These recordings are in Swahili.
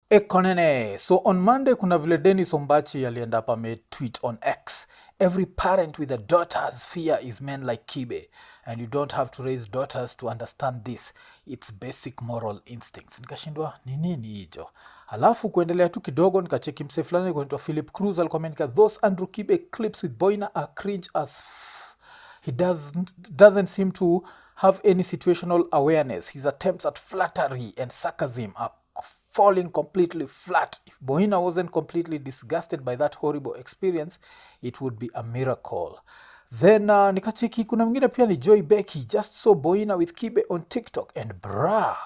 Iko Nini. So on Monday kuna vile Dennis Ombachi alienda up tweet on X. Every parent with a daughter's fear is men like Kibe. And you don't have to raise daughters to understand this. It's basic moral instincts. Nikashindwa ni nini hicho? Alafu kuendelea tu kidogo nikacheki mse fulani kunaitwa Philip Cruz alikuwa ameandika those Andrew Kibe clips with Boina are cringe as he doesn't seem to have any situational awareness. His attempts at flattery and sarcasm are falling completely flat. If Boina wasn't completely disgusted by that horrible experience, it would be a miracle. Then nikacheki kuna mwingine pia ni Joy Becky, just saw Boina with Kibe on TikTok and brah.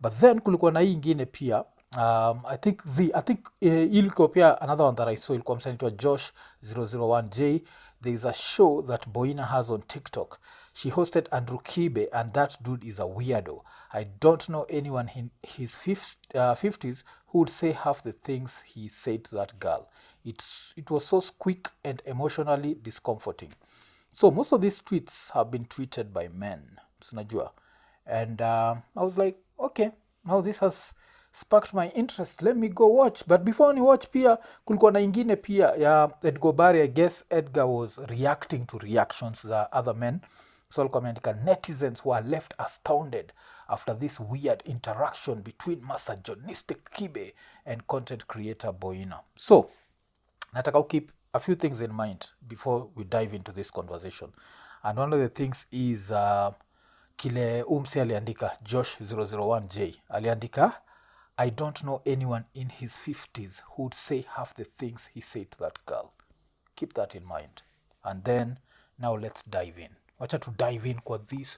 But then kulikuwa na hii ingine pia I think ilikuwa pia another one that I saw ilikuwa msanaitwa Josh 001J. There is a show that Boina has on TikTok. She hosted Andrew Kibe and that dude is a weirdo. I don't know anyone in his 50s who would say half the things he said to that girl. It was so quick and emotionally discomforting. So most of these tweets have been tweeted by men. Sunajua. And I was like, okay, now this has sparked my interest. Let me go watch. But before ni watch pia, kulikuwa na ingine pia ya Edgar Barry. I guess Edgar was reacting to reactions za other men. So alikuwa ameandika netizens were left astounded after this weird interaction between misogynistic Kibe and content creator Boina. So, nataka keep a few things in mind before we dive into this conversation. And one of the things is kile umse aliandika Josh 001J aliandika, I don't know anyone in his 50s who would say half the things he said to that girl. Keep that in mind. And then now let's dive in. Wacha to dive in kwa this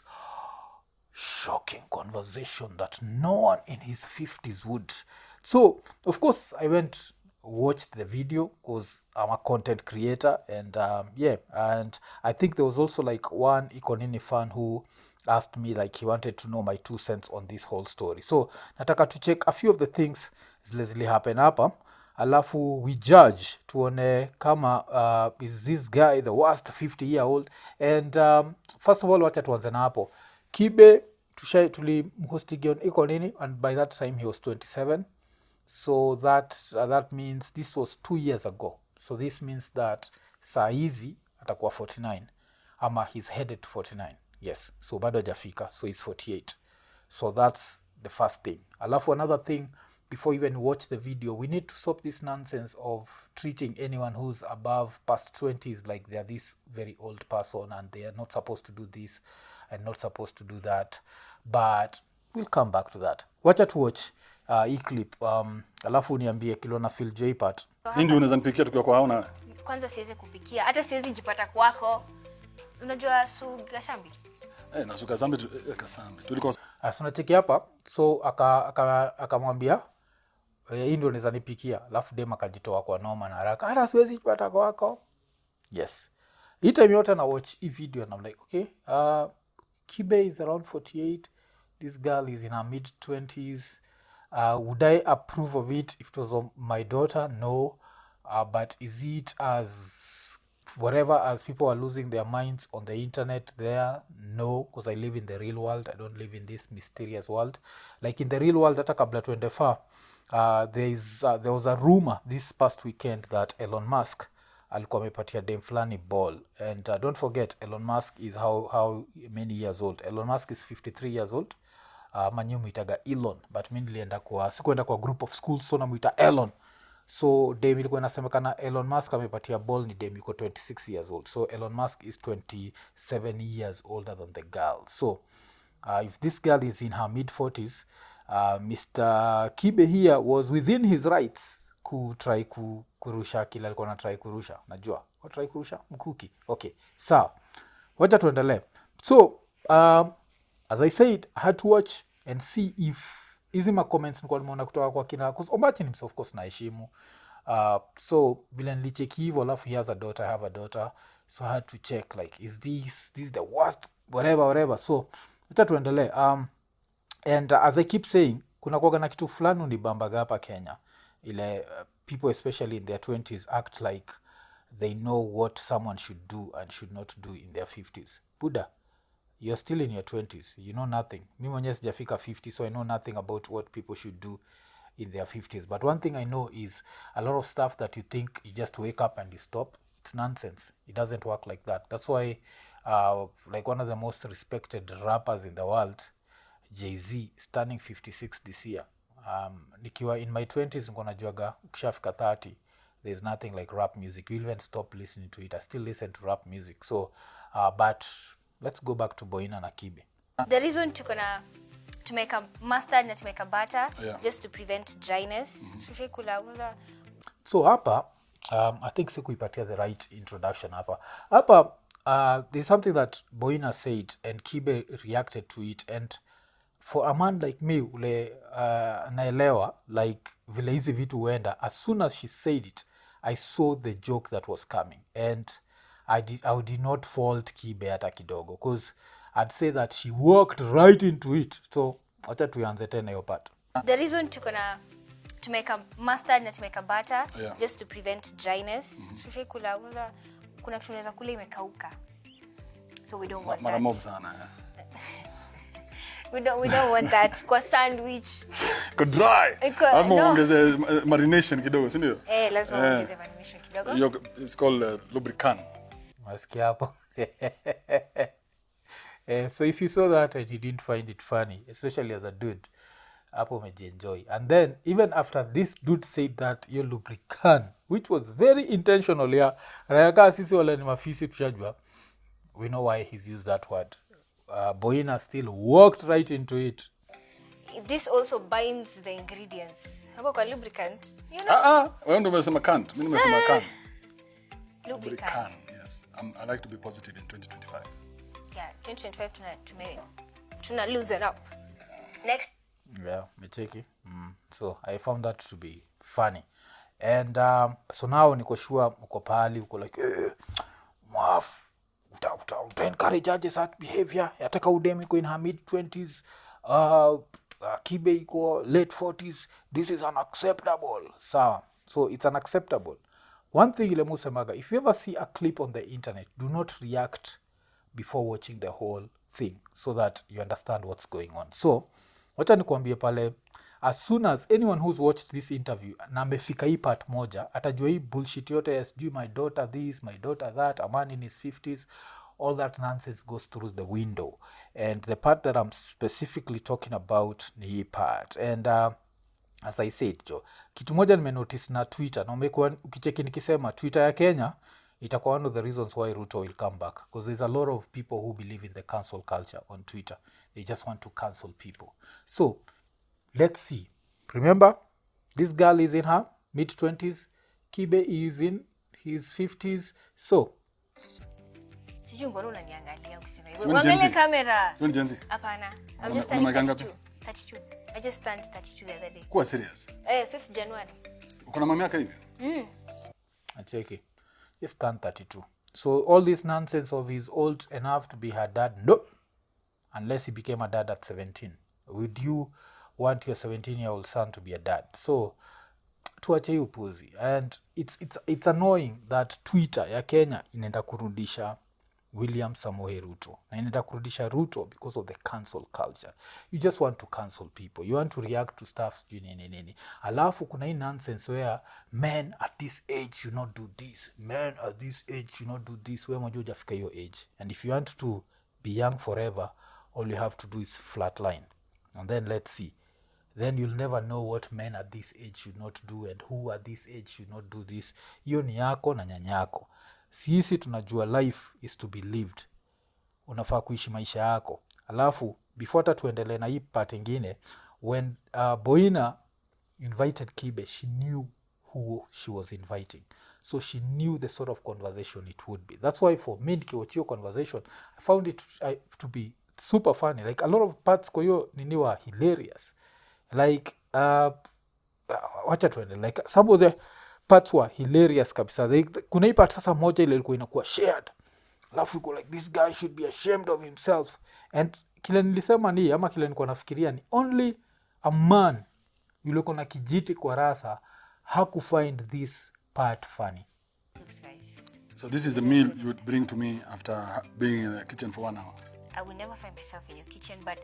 shocking conversation that no one in his 50s would. So, of course, I went watched the video because I'm a content creator, and yeah, and I think there was also like one Iko Nini fan who asked me, like, he wanted to know my 2 cents on this whole story. So nataka to check a few of the things zile happen hapa, alafu we judge tuone kama is this guy the worst 50-year-old. And first of all, wacha tuanze na hapo. Kibe tulimhostingi on Iko Nini, and by that time he was 27. So that means this was 2 years ago. So this means that saa hizi atakuwa 49 ama he's headed to 49. Yes, so bado hajafika, so he's 48. So that's the first thing. Alafu another thing, before you even watch the video, we need to stop this nonsense of treating anyone who's above past 20s like they're this very old person and they are not supposed to do this and not supposed to do that. But we'll come back to that. Wacha to watch hii clip, alafu niambie kilo na feel J part. Ndio unaweza nipikia tukiwa kwa haona. Kwanza siwezi kupikia, hata siwezi jipata kwako. Unajua Kashambi? Na Kashambi Kashambi. Tulikuwa tunacheki hapa, so akamwambia hii ndio unaweza nipikia, alafu dem akajitoa kwa noma na haraka, hata siwezi jipata kwako. Yes. Hii time yote na watch hii video and I'm like, okay, Kibe is around 48. This girl is in her mid 20s. Would I approve of it if it was my daughter? No. But is it as whatever as people are losing their minds on the internet there? No, because I live in the real world. I don't live in this mysterious world. Like in the real world, hata kabla tuende far, there was a rumor this past weekend that Elon Musk alikuwa amepatia dem fulani ball. And don't forget, Elon Musk is how many years old? Elon Musk is 53 years old. Manyu muitaga Elon, but mi nilienda sikuenda kwa group of schools, so namuita Elon. So dem ilikuwa inasemekana Elon Musk amepatia ball ni dem yuko 26 years old. So Elon Musk is 27 years older than the girl. So if this girl is in her mid 40s, Mr. Kibe here was within his rights kutry kurusha kila alikuwa na try kurusha. Najua try kurusha mkuki. Okay, sawa, wacha tuendelee. So as I said, I had to watch and see if hizi ma comments nilikuwa nimeona kutoka kwa kina, because Ombachi himself of course naheshimu. So vile nilicheki hivyo, alafu he has a daughter, I have a daughter, so I had to check like, is this the worst whatever. So acha tuendelee. And as I keep saying, kuna kuwaga na kitu fulani unibambaga hapa Kenya, ile people especially in their 20s act like they know what someone should do and should not do in their 50s. Buddha, you're still in your 20s, you know nothing. Mi mwenyewe sijafika 50, so I know nothing about what people should do in their 50s. But one thing I know is a lot of stuff that you think you just wake up and you stop, it's nonsense. It doesn't work like that. That's why like one of the most respected rappers in the world, Jay-Z, is turning 56 this year. Nikiwa in my 20s niko najuaga ukishafika 30 there's nothing like rap music. You even stop listening to it. I still listen to rap music. So but let's go back to Boina na Kibe. The reason to make a mustard na to make a butter, just to prevent dryness. So hapa I think sikuipatia the right introduction hapa there's something that Boina said and Kibe reacted to it, and for a man like me ule naelewa like vile hizi vitu huenda, as soon as she said it I saw the joke that was coming, and I did not fault Kibe hata kidogo, because I'd say that she walked right into it. So acha tuanze tena hiyo part. The reason to make a mustard na to make a butter, just to prevent dryness. Kuna kitu unaweza kula imekauka. So we don't want that. Mara mob sana. We don't want that kwa sandwich. Ko dry. Lazima uongeze marination kidogo, si ndio? Lazima uongeze marination kidogo. It's called lubricant. Masikia hapo. So if you saw that and you didn't find it funny, especially as a dude, hapo umejienjoy. And then even after this dude said that your lubricant, which was very intentional, rayaka sisi wala ni mafisi tushajua, we know why he's used that word. Boina still walked right into it. This also binds the ingredients. Hapo kwa lubricant, you know. Wewe ndio umesema can't. Mimi nimesema can. Lubricant. Yes. I like to be positive in 2025. Yeah, 2025 tuna loosen up. Next. Yeah, mecheki. So I found that to be funny. And so now niko sure uko pahali uko like mwaf uta encourage aje that behavior. Yataka udemi iko in her mid 20s, Kibe iko late 40s. This is unacceptable. So it's unacceptable. One thing ile musemaga, if you ever see a clip on the internet, do not react before watching the whole thing so that you understand what's going on. So wacha nikuambie pale, as soon as anyone who's watched this interview na amefika hii part moja, atajua hii bullshit yote ya sijui my daughter this, my daughter that, a man in his 50s, all that nonsense goes through the window. And the part that I'm specifically talking about ni hii part. And as I said, kitu moja nimenotice na Twitter, na umekuwa ukicheki nikisema Twitter ya Kenya itakuwa one of the reasons why Ruto will come back, because there's a lot of people who believe in the cancel culture on Twitter. They just want to cancel people. So let's see. Remember, this girl is in her mid-20s. Kibe is in his 50s. So sijui mbona unaniangalia ukisema hivyo. Uangalie kamera. Sio Gen Z. Hapana. I'm just turning 32. I just turned 32 the other day. Kuwa serious. 5th January. Uko na miaka hivi? Acheki. Just turned 32. So all this nonsense of he's old enough to be her dad, no. Unless he became a dad at 17. Would you want your 17-year-old son to be a dad? So tuache hiyo upuzi. And it's annoying that Twitter ya Kenya inaenda kurudisha William Samoei Ruto. Na inaenda kurudisha Ruto because of the cancel culture. You just want to cancel people. You want to react to stuff nini. Alafu kuna hii nonsense where men at this age should not do this. Men at this age should not do this. Wewe mmoja hujafika hiyo age. And if you want to be young forever, all you have to do is flatline. And then let's see. Then you'll never know what men at this age should not do and who at this age should not do this. Hiyo ni yako na nyanyako. Sisi tunajua life is to be lived. Unafaa kuishi maisha yako. Alafu, before hata tuendelee na hii part ingine, when Boina invited Kibe, she knew who she was inviting. So she knew the sort of conversation it would be. That's why for me, nikiwatch conversation, I found it to be super funny. Like a lot of parts kwa hiyo nini wa hilarious. Like, wacha tuende. Like some of the parts were hilarious kabisa. Kuna hii part sasa moja ile ilikuwa inakuwa shared. Alafu iko like this guy should be ashamed of himself. And kile nilisema ni ama kile nilikuwa nafikiria ni only a man yule kona kijiti kwa rasa hakufind this part funny. So this is the meal you would bring to me after being in the kitchen for 1 hour. I will never find myself in your kitchen, but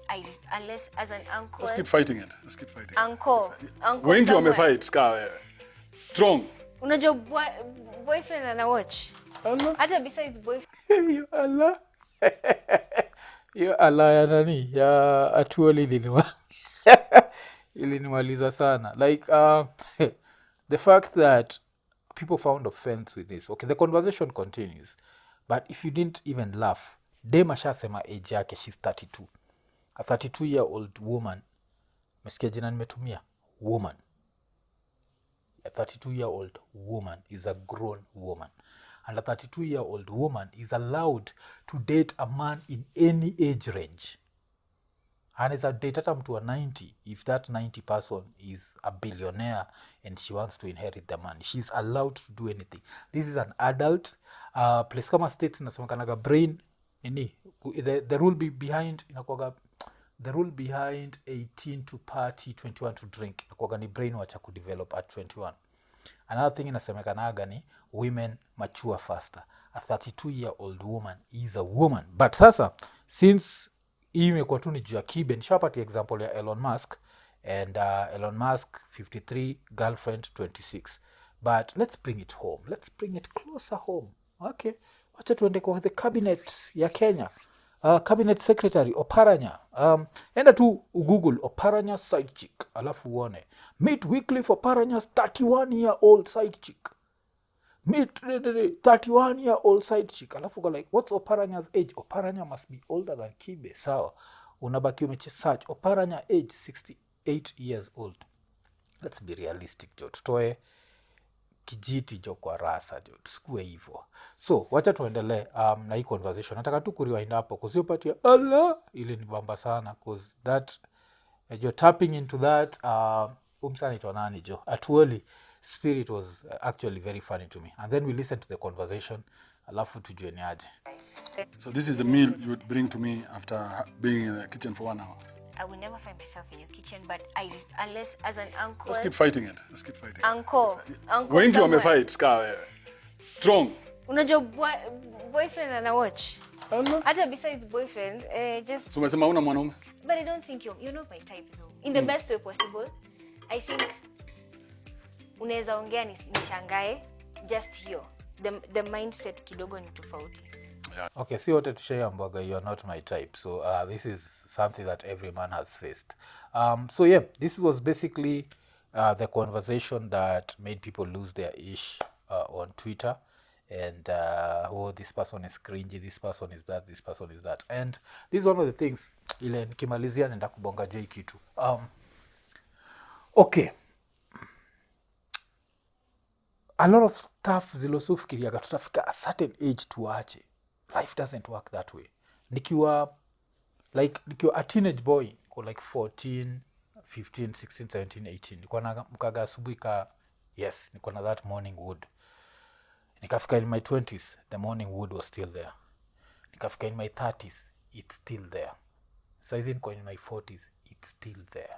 unless as an uncle. Let's keep fighting it. Uncle wengi wamefight ka wewe strong. Unajua boyfriend ana watch. Allah. Hata besides boyfriend. Yo Allah. Yo Allah ya nani? Ya Atuoli ilinimaliza sana. Like the fact that people found offense with this. Okay, the conversation continues. But if you didn't even laugh, dem ashasema age yake, she's 32. A 32-year-old woman. Mesikia jina nimetumia? Woman. A 32-year-old woman is a grown woman. And a 32-year-old woman is allowed to date a man in any age range. And it's a date hata mtu wa 90 if that 90 person is a billionaire and she wants to inherit the money. She's allowed to do anything. This is an adult. Place kama states nasemekanaga brain nini the rule behind inakuwaga the rule behind 18 to party, 21 to drink inakuwaga ni brain wacha kudevelop at 21. Another thing inasemekanaga ni women mature faster. A 32-year-old woman is a woman. But sasa since hii imekuwa tu ni juu ya Kibe, nishapatia example ya Elon Musk and Elon Musk 53, girlfriend 26. But let's bring it home. Let's bring it closer home. Okay. Wacha tuende kwa the cabinet ya Kenya. Cabinet secretary Oparanya. Enda tu Google Oparanya side chick. Alafu uone. Meet Wycliffe Oparanya's 31-year-old side chick. Meet 31-year-old side chick. Alafu go like, what's Oparanya's age? Oparanya must be older than Kibe. Sawa. Unabaki umeche search. Oparanya age 68 years old. Let's be realistic, jo. Tutoe kijiti jo kwa rasa, jo. Tusikue hivyo. So, wacha tuendelee na hii conversation. Nataka tu kuriwind hapo. Kusio pati ya Allah. Ili nibamba sana. Cause that, you're tapping into that. Umsani tonani, jo. Atuoli. Spirit was actually very funny to me. And then we listened to the conversation. Alafu tujue ni aje. So this is the meal you would bring to me after being in the kitchen for 1 hour. I will never find myself in your kitchen, but unless as an uncle. Let's keep fighting it. Uncle wengi wamefight ka wewe strong. Unajua boyfriend ana watch. Allah. Hata besides boyfriend, just. So umesema una mwanaume? But I don't think you're not my type though. In the best way possible. I think unaweza ongea nishangae just here. The mindset kidogo ni tofauti. Okay, see what to share ambaga, you are not my type. So this is something that every man has faced. So yeah, this was basically the conversation that made people lose their ish on Twitter. And oh, this person is cringy, this person is that, this person is that. And this is one of the things ile nikimalizia nenda kubonga jei kitu. Okay. A lot of stuff zilosufikiriaga tutafika a certain age tuache. Life doesn't work that way. Nikiwa a teenage boy kwa like 14, 15, 16, 17, 18. Nikuwa na mkaga asubuhi ka yes, nikuwa na that morning wood. Nikafika in my 20s, the morning wood was still there. Nikafika in my 30s, it's still there. Saizi niko in my 40s, it's still there.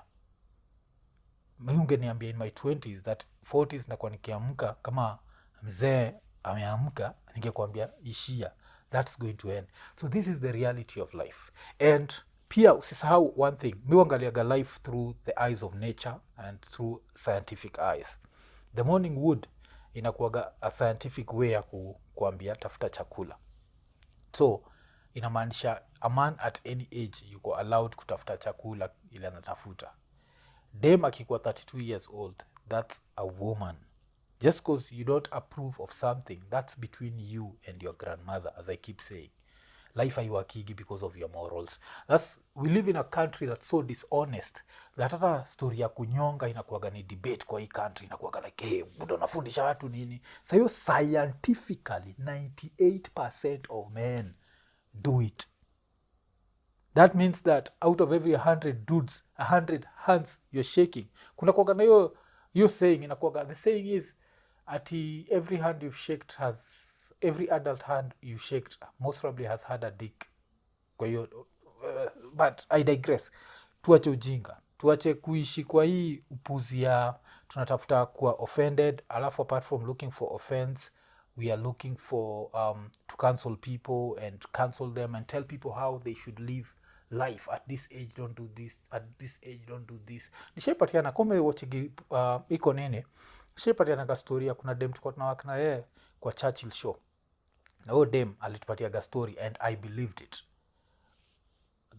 Mayunge niambia in my 20s that 40s nakuwa nikiamka kama mzee ameamka ningekuambia ishia. That's going to end. So this is the reality of life. And pia usisahau one thing. Miwangaliaga life through the eyes of nature and through scientific eyes. The morning wood inakuwaga a scientific way ya kuambia tafuta chakula. So inamaanisha a man at any age yuko allowed kutafuta chakula ile anatafuta. Dem akikuwa 32 years old, that's a woman. Just because you don't approve of something, that's between you and your grandmother, as I keep saying. Life haiwakigi because of your morals. We live in a country that's so dishonest that hata story ya kunyonga inakuwaga ni debate kwa hii country. Inakuwaga like, hey, budo nafundisha watu nini? So hiyo scientifically, 98% of men do it. That means that out of every 100 dudes, 100 hands you're shaking. Kuna kuwaga na hiyo saying, inakuwaga, the saying is, ati every hand you've shaked every adult hand you've shaked most probably has had a dick. Kwa hiyo, but I digress. Tuache ujinga. Tuache kuishi kwa hii upuzi ya tunatafuta kuwa offended. Alafu apart from looking for offense, we are looking for to cancel people and cancel them and tell people how they should live life. At this age don't do this, at this age don't do this. Nishapatiana kome watchigi Iko Nini, nishapatiana ka story ya kuna dem tuko tunawaka na yeye kwa Churchill show. Na huyo dem alitupatia story and I believed it.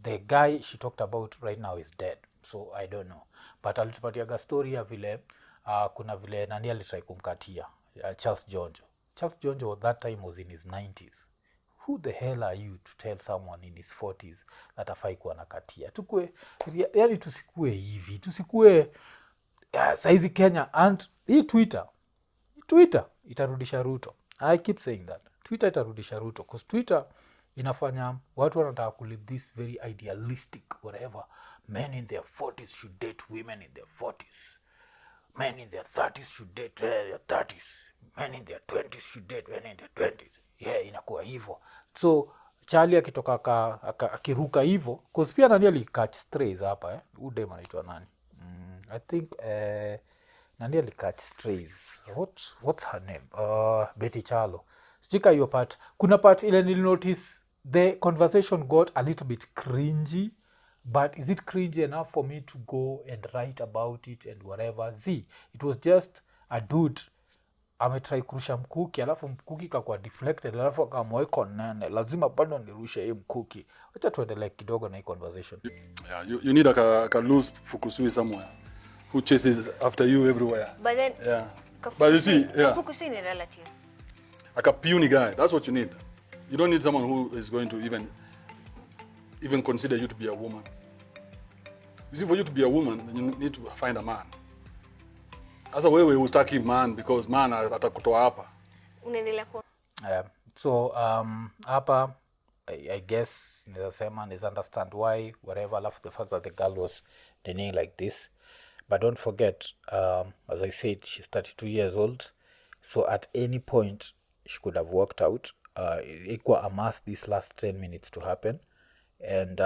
The guy she talked about right now is dead, so I don't know, but alitupatia story ya vile kuna vile nani alitry kumkatia Charles Jonjo that time was in his 90s. Who the hell are you to tell someone in his 40s that afai kuwa nakatia? Tukue yani tusikue hivi, tusikue saizi Kenya. And hii Twitter itarudisha Ruto. I keep saying that Twitter itarudisha Ruto because Twitter inafanya watu wanataka kulive this very idealistic whatever. Men in their 40s should date women in their 40s. Men in their 30s should date their 30s. Men in their 20s should date men in their 20s. Yeah, inakuwa hivyo. So Charlie akitoka akiruka hivyo, cause pia nani alicatch strays hapa udem anaitwa nani? I think nani alicatch strays. What's her name? Betty Chalo. Sijika hiyo part. Kuna part ile nili notice the conversation got a little bit cringy, but is it cringy enough for me to go and write about it and whatever? It was just a dude ametry kurusha mkuki, alafu mkuki kakwa deflected, alafu akamwa Iko Nini, lazima bado nirushe hii mkuki. Wacha tuendelee kidogo na hii conversation. Yeah, you need a loose fukusui somewhere who chases after you everywhere. But then yeah. But you see, yeah. Fukusui ni relative. Like a puny guy, that's what you need. You don't need someone who is going to even consider you to be a woman. You see, for you to be a woman, then you need to find a man. As a way we will take him man because man atakutoa hapa. Unaendelea kwa So hapa I guess nisema understand why whatever, love the fact that the girl was denying like this. But don't forget, as I said, she's 32 years old. So at any point she could have walked out. Iko amassed these last 10 minutes to happen, and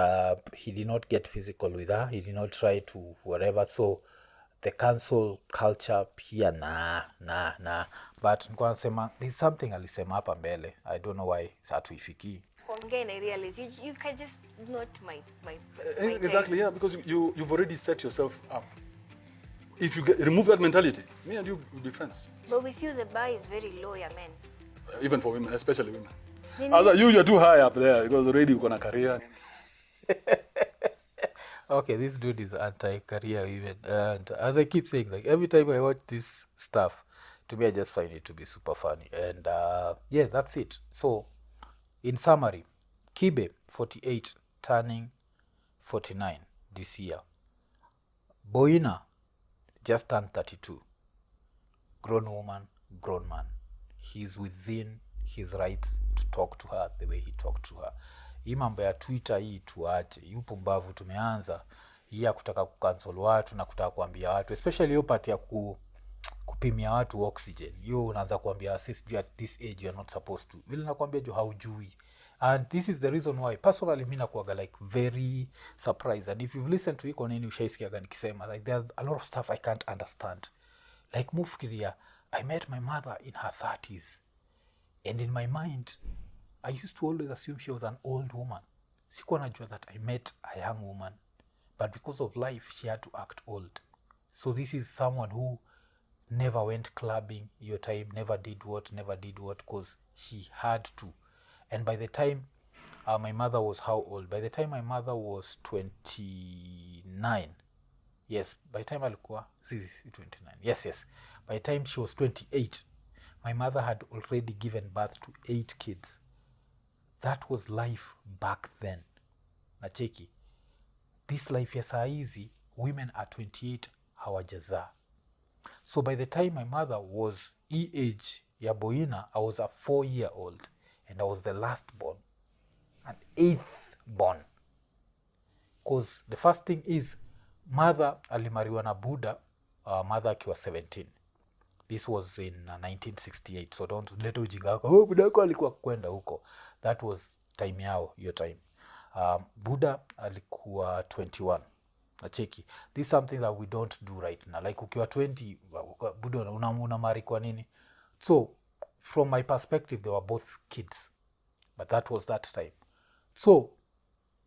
he did not get physical with her. He did not try to whatever. So the cancel culture pia na but nikuwa nasema there's something alisema hapa mbele. I don't know why hatuifikii. Again, I realize you can just not my exactly, yeah, because you've already set yourself up. If you remove that mentality, me and you will be friends. But with you, the bar is very low, yeah, men. Even for women, especially women. You're too high up there because already you've got a career. Okay, this dude is anti-career women. And as I keep saying, like every time I watch this stuff, to me I just find it to be super funny. And yeah, that's it. So, in summary, Kibe, 48, turning 49 this year. Boina, just turned 32. Grown woman, grown man. He's within his rights to talk to her the way he talked to her. Hii mambo ya Twitter hii tuache. Yupo mbavu tumeanza. Hii ya kutaka kucancel watu na kutaka kuambia watu. Especially hiyo part ya kupimia watu oxygen. Hiyo unaanza kuambia sisi at this age you are not supposed to. Vile nakwambia jo haujui. And this is the reason why personally mimi nakuaga like very surprised. And if you've listened to Iko Nini ushaisikiaga nikisema like there's a lot of stuff I can't understand. Like mufikiria, I met my mother in her 30s. And in my mind, I used to always assume she was an old woman. Sikuwa najua that I met a young woman. But because of life, she had to act old. So this is someone who never went clubbing your time, never did what, because she had to. And by the time my mother was how old? By the time my mother was 29. Yes, by the time alikuwa 29. Yes. By the time she was 28, my mother had already given birth to 8 kids. That was life back then. Nacheki. This life ya saa hizi, women are 28 hawajazaa. So by the time my mother was age ya Boina, I was a 4-year-old. And I was the last born. An 8th born. Because the first thing is, mother alimariwa na Buddha, mother akiwa 17. This was in 1968. So don't let ujinga Buddha yako alikuwa kwenda huko. That was time yao, your time. Buddha alikuwa 21. Nacheki. This is something that we don't do right now. Like ukiwa 20, Buddha unamari kwa nini? So from my perspective, they were both kids, but that was that time. So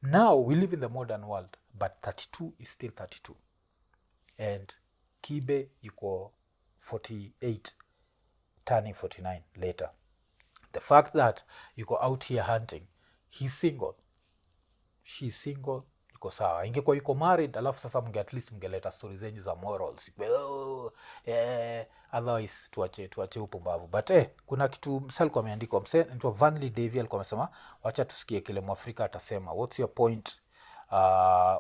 now we live in the modern world, but 32 is still 32, and Kibe yuko 48 turning 49 later. The fact that yuko out here hunting, he's single, she's single, yuko sawa. Ingekuwa yuko married, alafu sasa at least mngeleta story zenyu za morals, otherwise tuache upumbavu. But kuna kitu msee alikuwa ameandika, msee anaitwa Vanley Davy alikuwa amesema, wacha tusikie kile Mwafrika atasema. What's your point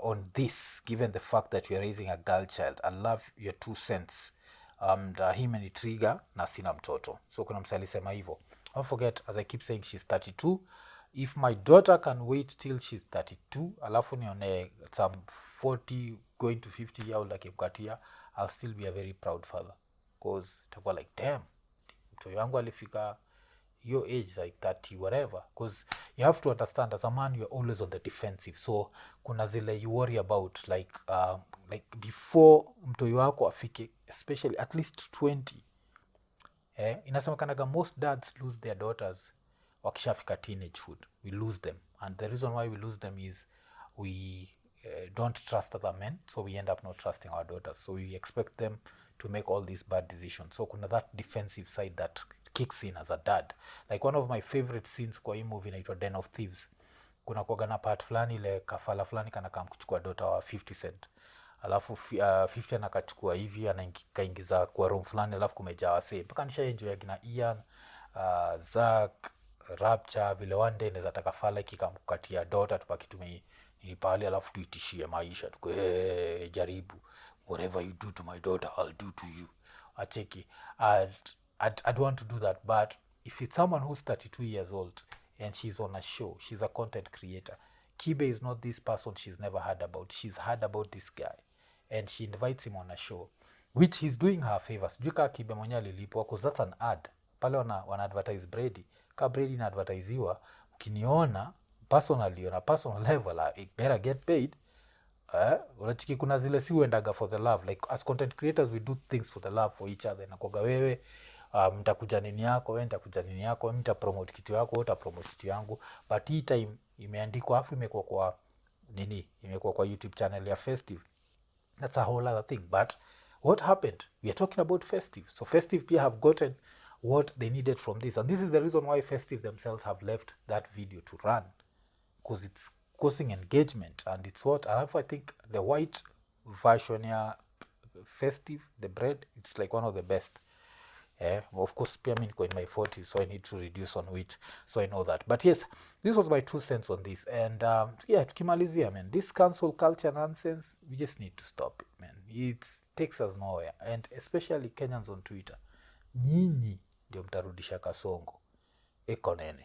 on this, given the fact that you're raising a girl child? I love your 2 cents. Hii imenitrigger na sina mtoto. So kuna msee alisema hivyo. Don't forget, as I keep saying, she's 32. If my daughter can wait till she's 32, alafu nione some 40 going to 50 year old akimkatia, I'll still be a very proud father, because itakuwa like, damn, mtoto wangu alifika your age like 30 whatever. Because you have to understand, as a man you're always on the defensive, so kuna zile you worry about like before mtoto wako afike, especially at least 20. Inasemekanaga most dads lose their daughters wakishafika teenagehood. We lose them, and the reason why we lose them is we don't trust other men, so we end up not trusting our daughters, so we expect them to make all these bad decisions. So kuna that defensive side that kicks in as a dad. Like one of my favorite scenes kwa hii movie inaitwa Den of Thieves, kuna kuwaga na part fulani ile kafala fulani kana kama kuchukua daughter wa 50 Cent, alafu 50 anakachukua hivi anaingiza kwa room fulani, alafu kumejaa wasee, mpaka nishaenjoy akina Ian, Zack, Rapture, vile one day naweza taka fala ikikamkukatia daughter, tupaki tumepali, alafu tuitishie maisha, tuko jaribu, whatever you do to my daughter I'll do to you. Acheki, I'd want to do that, but if it's someone who's 32 years old and she's on a show, she's a content creator, Kibe is not this person she's never heard about. She's heard about this guy and she invites him on a show, which he's doing her favors. Sijui kaa Kibe mwenye alilipwa, because that's an ad. Pale wana advertise Brady. Ka Brady na advertisiwa, ukiniona personally on a personal level, I better get paid. Unachiki kuna zile si uendaga for the love. Like as content creators we do things for the love for each other. Nakuaga wewe mtakuja nini yako, wewe nitakuja nini yako, wewe mtapromote kitu yako, wewe utapromote kitu yangu. But hii time imeandikwa, afu imekuwa kwa nini, imekuwa kwa YouTube channel ya Festive. That's a whole other thing. But what happened? We are talking about Festive. So Festive pia have gotten what they needed from this, and this is the reason why Festive themselves have left that video to run, because it's causing engagement, and it's what, and I think the white version here, Festive, the bread, it's like one of the best. Of course pia mi niko in my 40s, so I need to reduce on weight, so I know that. But yes, this was my 2 cents on this, and yeah, tukimalizia, man, this cancel culture nonsense, we just need to stop it, man. It takes us nowhere, and especially Kenyans on Twitter, nyinyi ndio mtarudisha kasongo. Iko Nini.